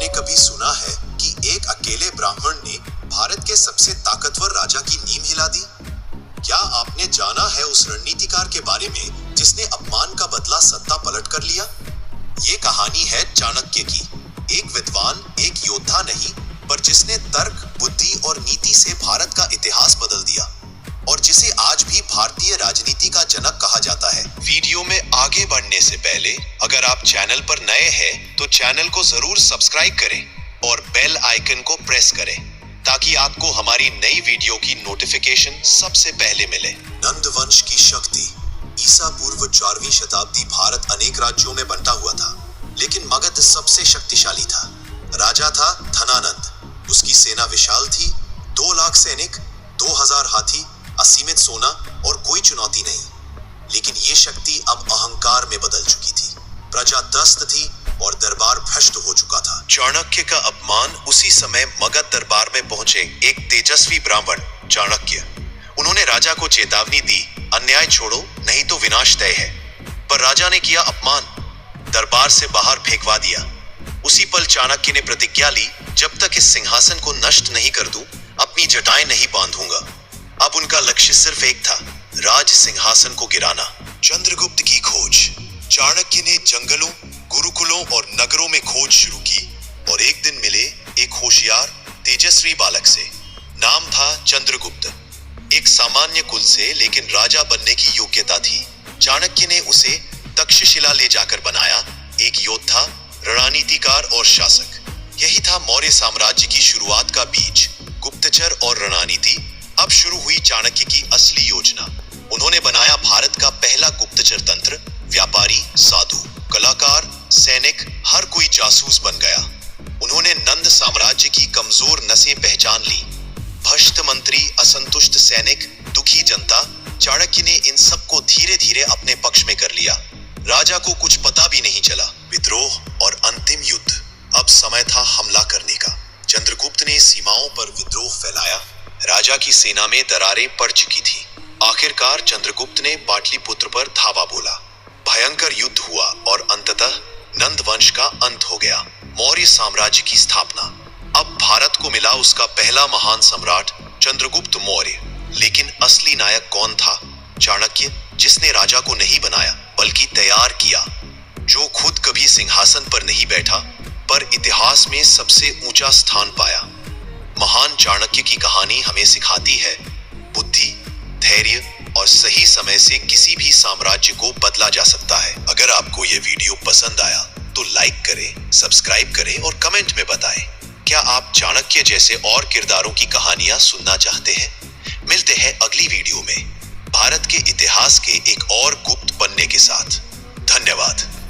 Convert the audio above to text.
आपने कभी सुना है कि एक अकेले ब्राह्मण ने भारत के सबसे ताकतवर राजा की नींव हिला दी? क्या आपने जाना है उस रणनीतिकार के बारे में जिसने अपमान का बदला सत्ता पलट कर लिया? ये कहानी है चाणक्य की, एक विद्वान, एक योद्धा नहीं, पर जिसने तर्क, बुद्धि और नीति से भारत का इतिहास बदल दिया और जिसे आज भी भारतीय राजनीति का जनक कहा जाता है। वीडियो में आगे बढ़ने से पहले अगर आप चैनल पर नए हैं तो चैनल को जरूर सब्सक्राइब करें और बेल आइकन को प्रेस करें ताकि आपको हमारी नई वीडियो की नोटिफिकेशन सबसे पहले मिले। नंद वंश की शक्ति। ईसा पूर्व 4वीं शताब्दी भारत अनेक राज्यों में बंटा हुआ था, लेकिन मगध सबसे शक्तिशाली था। राजा था धनानंद। उसकी सेना विशाल थी, 2 लाख सैनिक, 2000 हाथी, असीमित सोना और कोई चुनौती नहीं। लेकिन ये शक्ति अब अहंकार में बदल चुकी थी। प्रजा त्रस्त थी और दरबार भ्रष्ट हो चुका था। चाणक्य का अपमान। उसी समय मगध दरबार में पहुंचे एक तेजस्वी ब्राह्मण चाणक्य। उन्होंने राजा को चेतावनी दी, अन्याय छोड़ो नहीं तो विनाश तय है। पर राजा ने किया अपमान, दरबार से बाहर फेंकवा दिया। उसी पल चाणक्य ने प्रतिज्ञा ली, जब तक इस सिंहासन को नष्ट नहीं कर दूं, अपनी जटाएं नहीं बांधूंगा। अब उनका लक्ष्य सिर्फ एक था, राज सिंहासन को गिराना। चंद्रगुप्त की खोज। चाणक्य ने जंगलों, गुरुकुलों और नगरों में खोज शुरू की और एक दिन मिले एक होशियार, तेजस्वी बालक से। नाम था चंद्रगुप्त। एक सामान्य कुल से, लेकिन राजा बनने की योग्यता थी। चाणक्य ने उसे तक्षशिला ले जाकर बनाया, एक योद्धा, रणनीतिकार और शासक। यही था मौर्य साम्राज्य की शुरुआत का बीज। गुप्तचर और रणनीति। अब शुरू हुई चाणक्य की असली योजना। उन्होंने बनाया भारत का पहला गुप्तचर तंत्र। व्यापारी, साधु, कलाकार, सैनिक, हर कोई जासूस बन गया। उन्होंने नंद साम्राज्य की कमजोर नसें पहचान ली। भ्रष्ट मंत्री, असंतुष्ट सैनिक, दुखी जनता। चाणक्य ने इन सबको धीरे धीरे अपने पक्ष में कर लिया। राजा को कुछ पता भी नहीं चला। विद्रोह और अंतिम युद्ध। अब समय था हमला करने का। चंद्रगुप्त ने सीमाओं पर विद्रोह फैलाया। राजा की सेना में दरारें पड़ चुकी थी। आखिरकार चंद्रगुप्त ने पाटलिपुत्र पर धावा बोला। भयंकर युद्ध हुआ और अंततः नंद वंश का अंत हो गया। मौर्य साम्राज्य की स्थापना। अब भारत को मिला उसका पहला महान सम्राट, चंद्रगुप्त मौर्य। लेकिन असली नायक कौन था? चाणक्य, जिसने राजा को नहीं बनाया बल्कि तैयार किया, जो खुद कभी सिंहासन पर नहीं बैठा पर इतिहास में सबसे ऊंचा स्थान पाया। महान चाणक्य की कहानी हमें सिखाती है, बुद्धि, धैर्य और सही समय से किसी भी साम्राज्य को बदला जा सकता है। अगर आपको यह वीडियो पसंद आया तो लाइक करें, सब्सक्राइब करें और कमेंट में बताएं, क्या आप चाणक्य जैसे और किरदारों की कहानियां सुनना चाहते हैं? मिलते हैं अगली वीडियो में भारत के इतिहास के एक और गुप्त पन्ने के साथ। धन्यवाद।